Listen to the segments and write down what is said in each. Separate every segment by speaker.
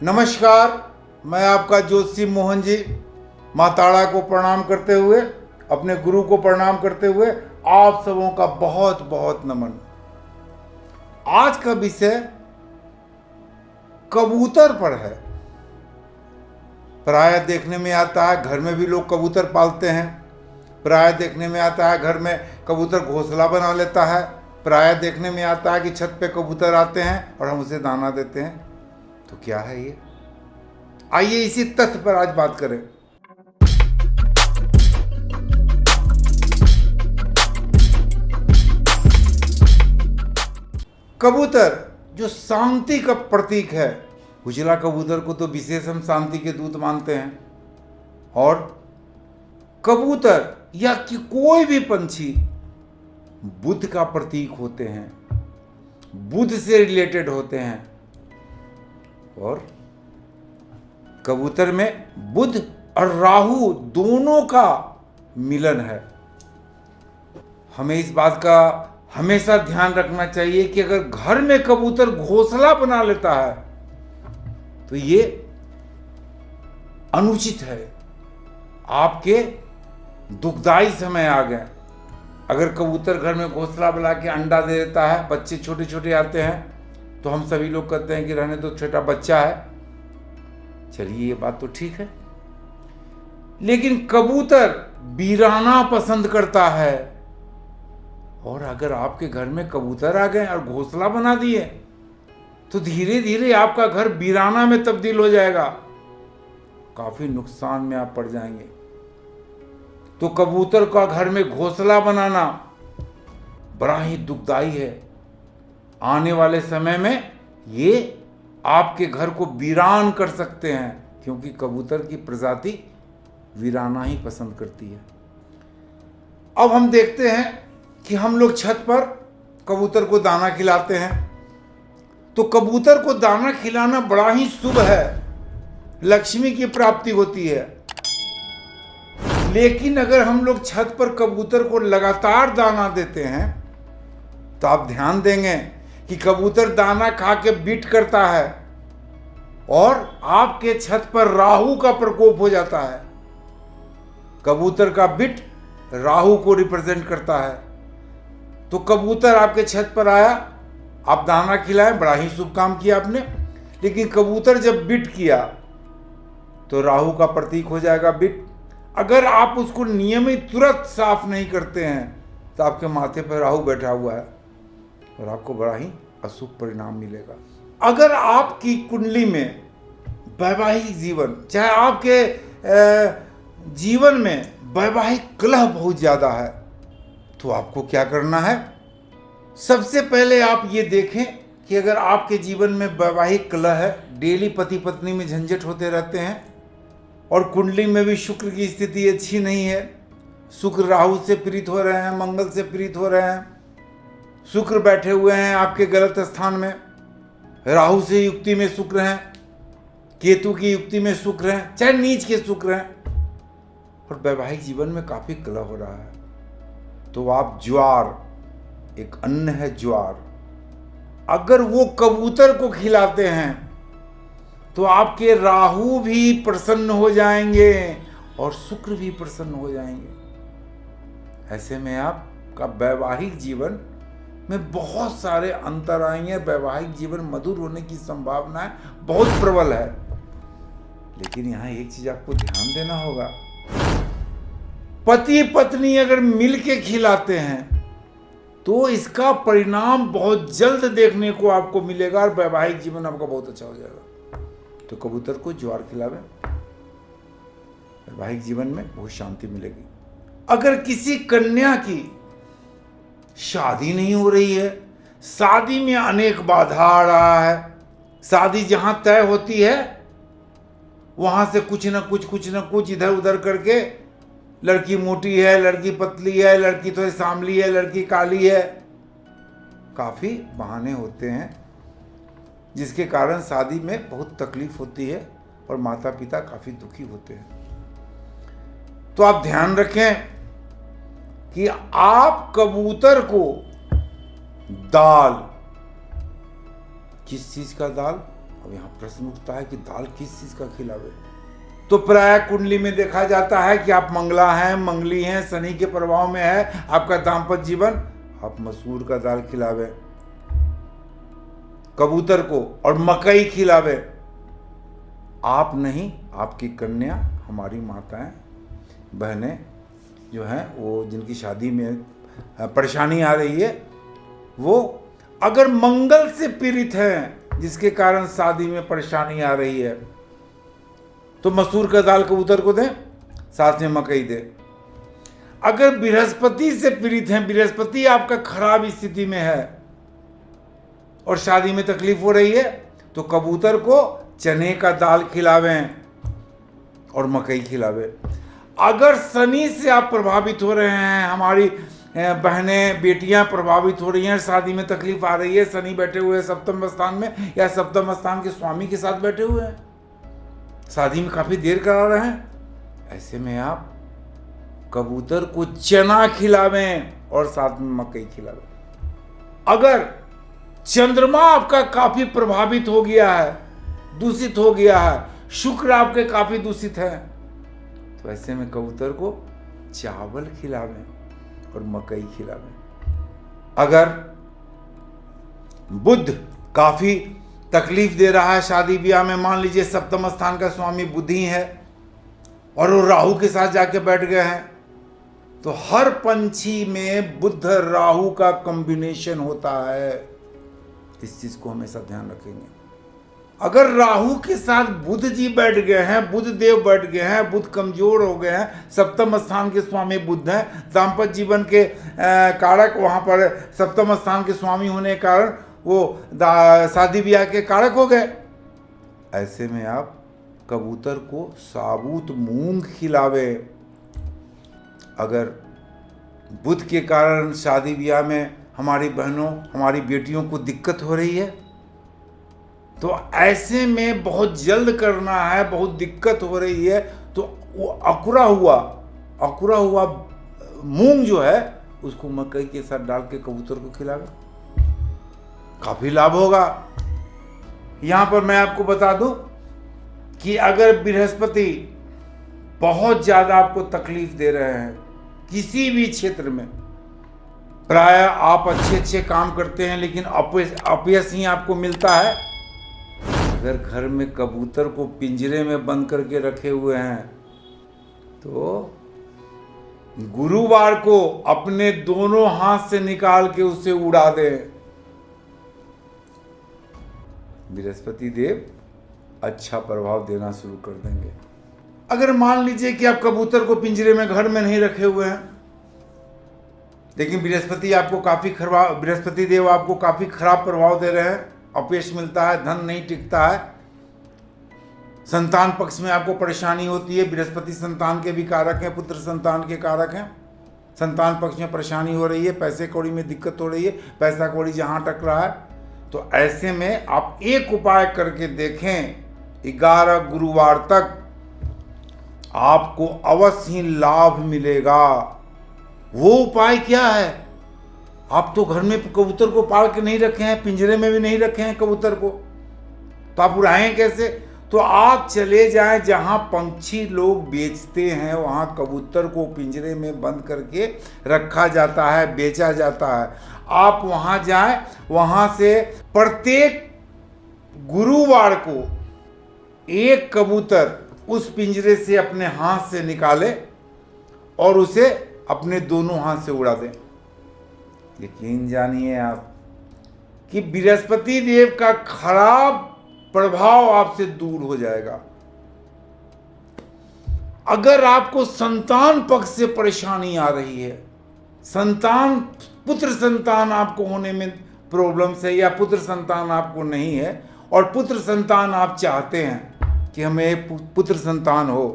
Speaker 1: नमस्कार, मैं आपका ज्योतिषी मोहन जी माँ ताड़ा को प्रणाम करते हुए, अपने गुरु को प्रणाम करते हुए आप सबों का बहुत बहुत नमन। आज का विषय कबूतर पर है। प्राय देखने में आता है, घर में भी लोग कबूतर पालते हैं। प्राय देखने में आता है घर में कबूतर घोंसला बना लेता है। प्राय देखने में आता है कि छत पे कबूतर आते हैं और हम उसे दाना देते हैं। तो क्या है ये? आइए इसी तथ्य पर आज बात करें। कबूतर जो शांति का प्रतीक है, उजला कबूतर को तो विशेष हम शांति के दूत मानते हैं। और कबूतर या कि कोई भी पंछी बुध का प्रतीक होते हैं, बुध से रिलेटेड होते हैं। और कबूतर में बुध और राहु दोनों का मिलन है। हमें इस बात का हमेशा ध्यान रखना चाहिए कि अगर घर में कबूतर घोंसला बना लेता है तो ये अनुचित है। आपके दुखदाई समय आ गए। अगर कबूतर घर में घोंसला बना के अंडा दे देता है, बच्चे छोटे छोटे आते हैं, तो हम सभी लोग कहते हैं कि रहने तो छोटा बच्चा है। चलिए ये बात तो ठीक है, लेकिन कबूतर वीराना पसंद करता है। और अगर आपके घर में कबूतर आ गए और घोंसला बना दिए तो धीरे धीरे आपका घर वीराना में तब्दील हो जाएगा। काफी नुकसान में आप पड़ जाएंगे। तो कबूतर का घर में घोंसला बनाना बड़ा ही दुखदाई है। आने वाले समय में ये आपके घर को वीरान कर सकते हैं, क्योंकि कबूतर की प्रजाति वीराना ही पसंद करती है। अब हम देखते हैं कि हम लोग छत पर कबूतर को दाना खिलाते हैं। तो कबूतर को दाना खिलाना बड़ा ही शुभ है, लक्ष्मी की प्राप्ति होती है। लेकिन अगर हम लोग छत पर कबूतर को लगातार दाना देते हैं तो आप ध्यान देंगे कि कबूतर दाना खा के बिट करता है और आपके छत पर राहु का प्रकोप हो जाता है। कबूतर का बिट राहु को रिप्रेजेंट करता है। तो कबूतर आपके छत पर आया, आप दाना खिलाए, बड़ा ही शुभ काम किया आपने। लेकिन कबूतर जब बिट किया तो राहु का प्रतीक हो जाएगा बिट। अगर आप उसको नियमित तुरंत साफ नहीं करते हैं तो आपके माथे पर राहु बैठा हुआ है और आपको बड़ा ही अशुभ परिणाम मिलेगा। अगर आपकी कुंडली में वैवाहिक जीवन, चाहे आपके जीवन में वैवाहिक कलह बहुत ज्यादा है, तो आपको क्या करना है? सबसे पहले आप ये देखें कि अगर आपके जीवन में वैवाहिक कलह है, डेली पति पत्नी में झंझट होते रहते हैं और कुंडली में भी शुक्र की स्थिति अच्छी नहीं है, शुक्र राहु से पीड़ित हो रहे हैं, मंगल से पीड़ित हो रहे हैं, शुक्र बैठे हुए हैं आपके गलत स्थान में, राहु से युक्ति में शुक्र हैं, केतु की युक्ति में शुक्र हैं, चाहे नीच के शुक्र हैं, और वैवाहिक जीवन में काफी कलह हो रहा है, तो आप ज्वार, एक अन्न है ज्वार, अगर वो कबूतर को खिलाते हैं तो आपके राहु भी प्रसन्न हो जाएंगे और शुक्र भी प्रसन्न हो जाएंगे। ऐसे में आपका वैवाहिक जीवन में बहुत सारे अंतर आएंगे। वैवाहिक जीवन मधुर होने की संभावना बहुत प्रबल है। लेकिन यहाँ एक चीज आपको ध्यान देना होगा, पति पत्नी अगर मिलके खिलाते हैं तो इसका परिणाम बहुत जल्द देखने को आपको मिलेगा और वैवाहिक जीवन आपका बहुत अच्छा हो जाएगा। तो कबूतर को ज्वार खिलावे, वैवाहिक जीवन में बहुत शांति मिलेगी। अगर किसी कन्या की शादी नहीं हो रही है, शादी में अनेक बाधा आ रहा है, शादी जहां तय होती है वहां से कुछ न कुछ इधर उधर करके, लड़की मोटी है, लड़की पतली है, लड़की थोड़ी सांवली है, लड़की काली है, काफी बहाने होते हैं जिसके कारण शादी में बहुत तकलीफ होती है और माता पिता काफी दुखी होते हैं। तो आप ध्यान रखें कि आप कबूतर को दाल, किस चीज का दाल? अब यहाँ प्रश्न उठता है कि दाल किस चीज का खिलावे? तो प्राय कुंडली में देखा जाता है कि आप मंगला हैं, मंगली हैं, शनि के प्रभाव में है आपका दाम्पत्य जीवन, आप मसूर का दाल खिलावे कबूतर को और मकई खिलावे। आप नहीं, आपकी कन्या, हमारी माताएं बहनें जो हैं वो जिनकी शादी में परेशानी आ रही है, वो अगर मंगल से पीड़ित हैं जिसके कारण शादी में परेशानी आ रही है, तो मसूर का दाल कबूतर को दें, साथ में मकई दे। अगर बृहस्पति से पीड़ित हैं, बृहस्पति आपका खराब स्थिति में है और शादी में तकलीफ हो रही है, तो कबूतर को चने का दाल खिलावें और मकई खिलावे। अगर शनि से आप प्रभावित हो रहे हैं, हमारी बहनें बेटियां प्रभावित हो रही हैं, शादी में तकलीफ आ रही है, शनि बैठे हुए हैं सप्तम स्थान में या सप्तम स्थान के स्वामी के साथ बैठे हुए हैं, शादी में काफी देर करा रहे हैं, ऐसे में आप कबूतर को चना खिलावें और साथ में मकई खिलावें। अगर चंद्रमा आपका काफी प्रभावित हो गया है, दूषित हो गया है, शुक्र आपके काफी दूषित है, तो ऐसे में कबूतर को चावल खिलावें और मकई खिलावें। अगर बुध काफी तकलीफ दे रहा है शादी ब्याह में, मान लीजिए सप्तम स्थान का स्वामी बुधि है और वो राहु के साथ जाके बैठ गए हैं, तो हर पंछी में बुध राहु का कॉम्बिनेशन होता है, इस चीज को हमेशा ध्यान रखेंगे। अगर राहु के साथ बुध जी बैठ गए हैं, बुध देव बैठ गए हैं, बुध कमजोर हो गए हैं, सप्तम स्थान के स्वामी बुध हैं, दाम्पत्य जीवन के कारक वहां पर सप्तम स्थान के स्वामी होने के कारण वो शादी ब्याह के कारक हो गए, ऐसे में आप कबूतर को साबुत मूंग खिलावे। अगर बुध के कारण शादी ब्याह में हमारी बहनों, हमारी बेटियों को दिक्कत हो रही है, तो ऐसे में बहुत जल्द करना है, बहुत दिक्कत हो रही है, तो वो अकुरा हुआ मूंग जो है उसको मकई के साथ डाल के कबूतर को खिलावे, काफी लाभ होगा। यहां पर मैं आपको बता दूं कि अगर बृहस्पति बहुत ज्यादा आपको तकलीफ दे रहे हैं किसी भी क्षेत्र में, प्राय आप अच्छे काम करते हैं लेकिन अपयश ही आपको मिलता है, अगर घर में कबूतर को पिंजरे में बंद करके रखे हुए हैं, तो गुरुवार को अपने दोनों हाथ से निकाल के उसे उड़ा दें, बृहस्पति देव अच्छा प्रभाव देना शुरू कर देंगे। अगर मान लीजिए कि आप कबूतर को पिंजरे में घर में नहीं रखे हुए हैं, लेकिन बृहस्पति देव आपको काफी खराब प्रभाव दे रहे हैं, अपयश मिलता है, धन नहीं टिकता है, संतान पक्ष में आपको परेशानी होती है, बृहस्पति संतान के भी कारक हैं, पुत्र संतान के कारक हैं, संतान पक्ष में परेशानी हो रही है, पैसे कौड़ी में दिक्कत हो रही है, पैसा कौड़ी जहां अटक रहा है, तो ऐसे में आप एक उपाय करके देखें, 11 गुरुवार तक आपको अवश्य ही लाभ मिलेगा। वो उपाय क्या है? आप तो घर में कबूतर को पाल के नहीं रखे हैं, पिंजरे में भी नहीं रखे हैं कबूतर को, तो आप उड़ाएं कैसे? तो आप चले जाएं जहां पंछी लोग बेचते हैं, वहां कबूतर को पिंजरे में बंद करके रखा जाता है, बेचा जाता है। आप वहां जाएं, वहां से प्रत्येक गुरुवार को एक कबूतर उस पिंजरे से अपने हाथ से निकाले और उसे अपने दोनों हाथ से उड़ा दें। यकीन जानिए आप कि बृहस्पति देव का खराब प्रभाव आपसे दूर हो जाएगा। अगर आपको संतान पक्ष से परेशानी आ रही है, पुत्र संतान आपको होने में प्रॉब्लम्स है, या पुत्र संतान आपको नहीं है और पुत्र संतान आप चाहते हैं कि हमें पुत्र संतान हो,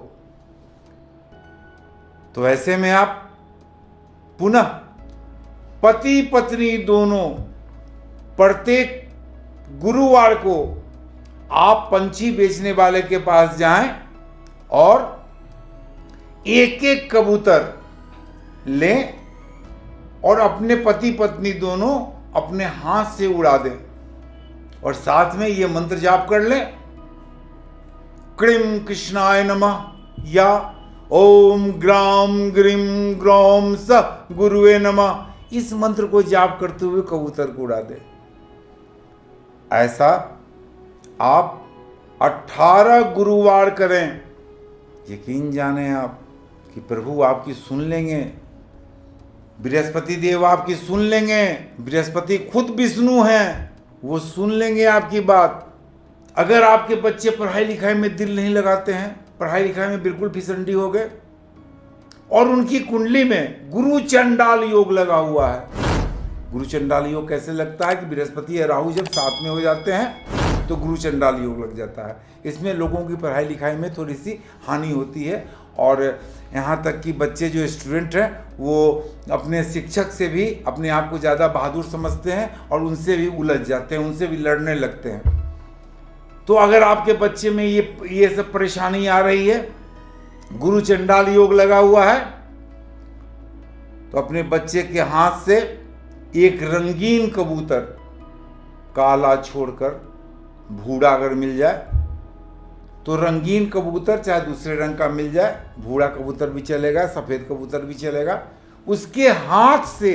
Speaker 1: तो ऐसे में आप पुनः पति पत्नी दोनों प्रत्येक गुरुवार को आप पंछी बेचने वाले के पास जाएं और एक एक कबूतर लें और अपने पति पत्नी दोनों अपने हाथ से उड़ा दें और साथ में ये मंत्र जाप कर लें, क्रीम कृष्णाय नमः या ओम ग्राम ग्रीम ग्रौम स गुरुवे नमः, इस मंत्र को जाप करते हुए कबूतर को उड़ा दे। ऐसा आप 18 गुरुवार करें। यकीन जाने आप कि प्रभु आपकी सुन लेंगे, बृहस्पति देव आपकी सुन लेंगे। बृहस्पति खुद विष्णु हैं, वो सुन लेंगे आपकी बात। अगर आपके बच्चे पढ़ाई लिखाई में दिल नहीं लगाते हैं, पढ़ाई लिखाई में बिल्कुल फिसंडी हो गए और उनकी कुंडली में गुरु चंडाल योग लगा हुआ है। गुरु चंडाल योग कैसे लगता है कि बृहस्पति और राहु जब साथ में हो जाते हैं तो गुरु चंडाल योग लग जाता है। इसमें लोगों की पढ़ाई लिखाई में थोड़ी सी हानि होती है और यहाँ तक कि बच्चे जो स्टूडेंट हैं वो अपने शिक्षक से भी अपने आप को ज़्यादा बहादुर समझते हैं और उनसे भी उलझ जाते हैं, उनसे भी लड़ने लगते हैं। तो अगर आपके बच्चे में ये सब परेशानी आ रही है, गुरु चंडाल योग लगा हुआ है, तो अपने बच्चे के हाथ से एक रंगीन कबूतर, काला छोड़कर भूरा अगर मिल जाए तो रंगीन कबूतर, चाहे दूसरे रंग का मिल जाए, भूरा कबूतर भी चलेगा, सफेद कबूतर भी चलेगा, उसके हाथ से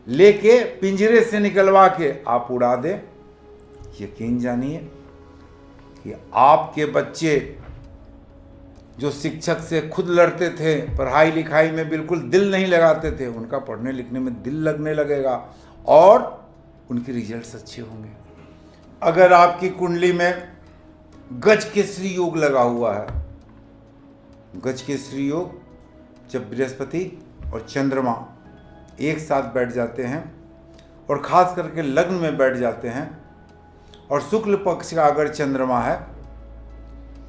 Speaker 1: लेके पिंजरे से निकलवा के आप उड़ा दें। यकीन जानिए कि आपके बच्चे जो शिक्षक से खुद लड़ते थे, पढ़ाई लिखाई में बिल्कुल दिल नहीं लगाते थे, उनका पढ़ने लिखने में दिल लगने लगेगा और उनके रिजल्ट्स अच्छे होंगे। अगर आपकी कुंडली में गज केसरी योग लगा हुआ है, गज केसरी योग जब बृहस्पति और चंद्रमा एक साथ बैठ जाते हैं और खास करके लग्न में बैठ जाते हैं और शुक्ल पक्ष का अगर चंद्रमा है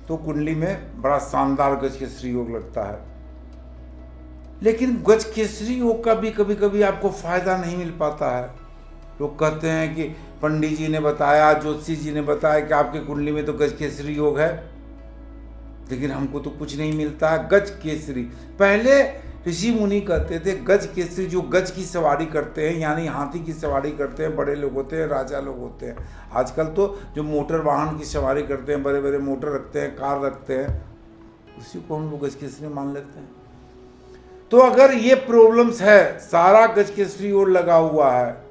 Speaker 1: तो कुंडली में बड़ा शानदार गज केसरी योग लगता है। लेकिन गज केसरी योग का भी कभी कभी आपको फायदा नहीं मिल पाता है। लोग कहते हैं कि पंडित जी ने बताया, ज्योतिषी जी ने बताया कि आपके कुंडली में तो गज केसरी योग है, लेकिन हमको तो कुछ नहीं मिलता है। गज केसरी, पहले ऋषि मुनि कहते थे गज केसरी, जो गज की सवारी करते हैं यानी हाथी की सवारी करते हैं, बड़े लोग होते हैं, राजा लोग होते हैं। आजकल तो जो मोटर वाहन की सवारी करते हैं, बड़े बड़े मोटर रखते हैं, कार रखते हैं, उसी को हम लोग गज केसरी मान लेते हैं। तो अगर ये प्रॉब्लम्स है, सारा गज केसरी ओर लगा हुआ है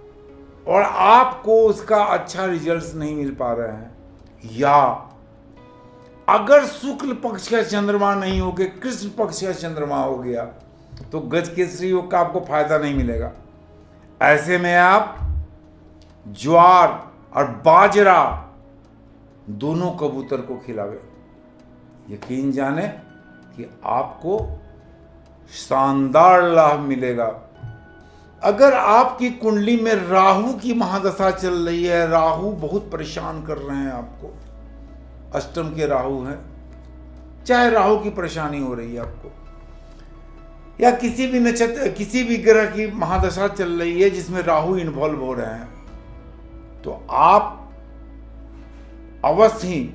Speaker 1: और आपको उसका अच्छा रिजल्ट्स नहीं मिल पा रहे हैं, या अगर शुक्ल पक्ष का चंद्रमा नहीं हो गया, कृष्ण पक्ष का चंद्रमा हो गया, तो गज केसरी योग का आपको फायदा नहीं मिलेगा। ऐसे में आप ज्वार और बाजरा दोनों कबूतर को खिलावे। यकीन जाने कि आपको शानदार लाभ मिलेगा। अगर आपकी कुंडली में राहु की महादशा चल रही है, राहु बहुत परेशान कर रहे हैं आपको, अष्टम के राहु हैं, चाहे राहु की परेशानी हो रही है आपको, या किसी भी नक्षत्र, किसी भी ग्रह की महादशा चल रही है जिसमें राहु इन्वॉल्व हो रहे हैं, तो आप अवश्य ही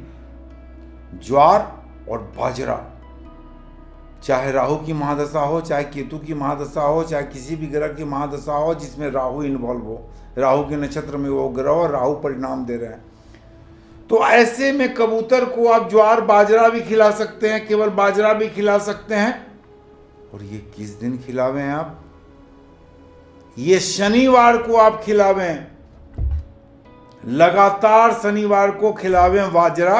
Speaker 1: ज्वार और बाजरा, चाहे राहु की महादशा हो, चाहे केतु की महादशा हो, चाहे किसी भी ग्रह की महादशा हो जिसमें राहु इन्वॉल्व हो, राहु के नक्षत्र में वो ग्रह और राहु परिणाम दे रहे हैं, तो ऐसे में कबूतर को आप ज्वार बाजरा भी खिला सकते हैं, केवल बाजरा भी खिला सकते हैं। और ये किस दिन खिलावें आप? ये शनिवार को आप खिलावें, लगातार शनिवार को खिलावें बाजरा।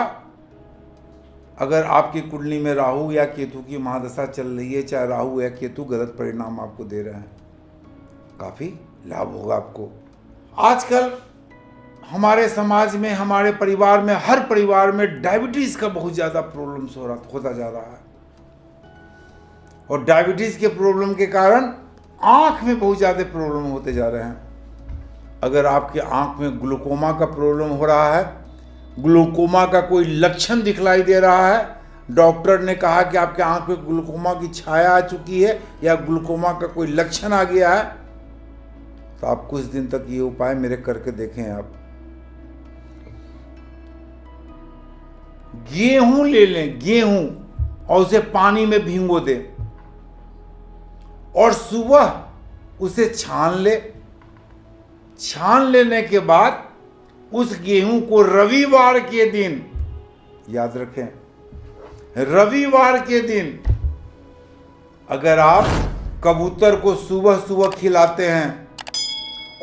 Speaker 1: अगर आपकी कुंडली में राहु या केतु की महादशा चल रही है, चाहे राहु या केतु गलत परिणाम आपको दे रहे हैं, काफी लाभ होगा आपको। आजकल हमारे समाज में, हमारे परिवार में, हर परिवार में डायबिटीज का बहुत ज्यादा प्रॉब्लम्स होता जा रहा है, और डायबिटीज के प्रॉब्लम के कारण आंख में बहुत ज्यादा प्रॉब्लम होते जा रहे हैं। अगर आपके आंख में ग्लूकोमा का प्रॉब्लम हो रहा है, ग्लूकोमा का कोई लक्षण दिखलाई दे रहा है, डॉक्टर ने कहा कि आपके आंख में ग्लूकोमा की छाया आ चुकी है या ग्लूकोमा का कोई लक्षण आ गया है, तो आप कुछ दिन तक ये उपाय मेरे करके देखें। आप गेहूं ले लें, गेहूं, और उसे पानी में भिगो दें और सुबह उसे छान ले। छान लेने के बाद उस गेहूं को रविवार के दिन, याद रखें, रविवार के दिन अगर आप कबूतर को सुबह सुबह खिलाते हैं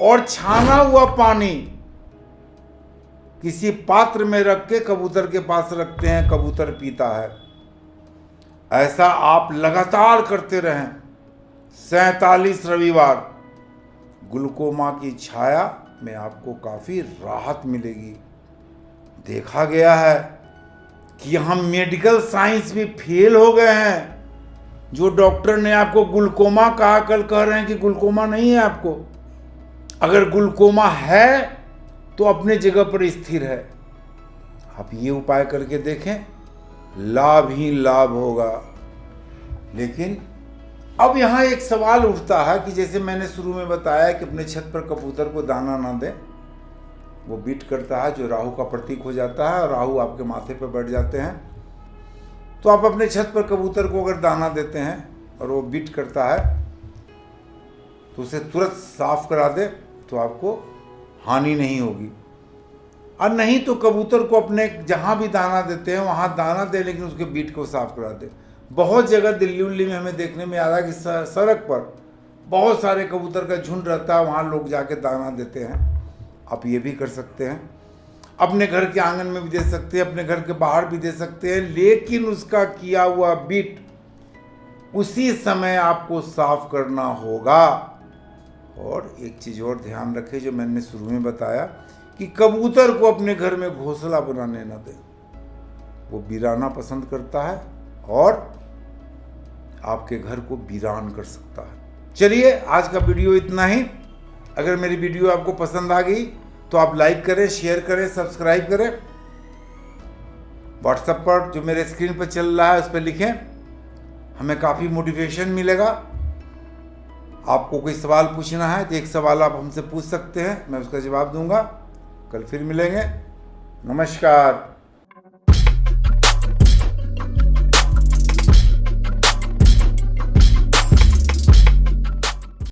Speaker 1: और छाना हुआ पानी किसी पात्र में रख के कबूतर के पास रखते हैं, कबूतर पीता है, ऐसा आप लगातार करते रहें 47 रविवार, ग्लूकोमा की छाया में आपको काफ़ी राहत मिलेगी। देखा गया है कि हम मेडिकल साइंस भी फेल हो गए हैं। जो डॉक्टर ने आपको ग्लूकोमा कहा, कल कह रहे हैं कि ग्लूकोमा नहीं है आपको। अगर ग्लूकोमा है तो अपने जगह पर स्थिर है। आप ये उपाय करके देखें, लाभ ही लाभ होगा। लेकिन अब यहाँ एक सवाल उठता है कि जैसे मैंने शुरू में बताया कि अपने छत पर कबूतर को दाना ना दें, वो बीट करता है जो राहु का प्रतीक हो जाता है और राहु आपके माथे पर बैठ जाते हैं। तो आप अपने छत पर कबूतर को अगर दाना देते हैं और वो बीट करता है तो उसे तुरंत साफ करा दे तो आपको हानि नहीं होगी। और नहीं तो कबूतर को अपने जहाँ भी दाना देते हैं वहाँ दाना दे, लेकिन उसके बीट को साफ करा दे। बहुत जगह दिल्ली उल्ली में हमें देखने में आ रहा है कि सड़क पर बहुत सारे कबूतर का झुंड रहता है, वहाँ लोग जाके दाना देते हैं। आप ये भी कर सकते हैं, अपने घर के आंगन में भी दे सकते हैं, अपने घर के बाहर भी दे सकते हैं, लेकिन उसका किया हुआ बीट उसी समय आपको साफ करना होगा। और एक चीज़ और ध्यान रखें जो मैंने शुरू में बताया कि कबूतर को अपने घर में घोंसला बनाने न दें। वो वीराना पसंद करता है और आपके घर को वीरान कर सकता है। चलिए आज का वीडियो इतना ही। अगर मेरी वीडियो आपको पसंद आ गई तो आप लाइक करें, शेयर करें, सब्सक्राइब करें। व्हाट्सएप पर जो मेरे स्क्रीन पर चल रहा है उस पर लिखें, हमें काफ़ी मोटिवेशन मिलेगा। आपको कोई सवाल पूछना है तो एक सवाल आप हमसे पूछ सकते हैं, मैं उसका जवाब दूंगा। कल फिर मिलेंगे। नमस्कार।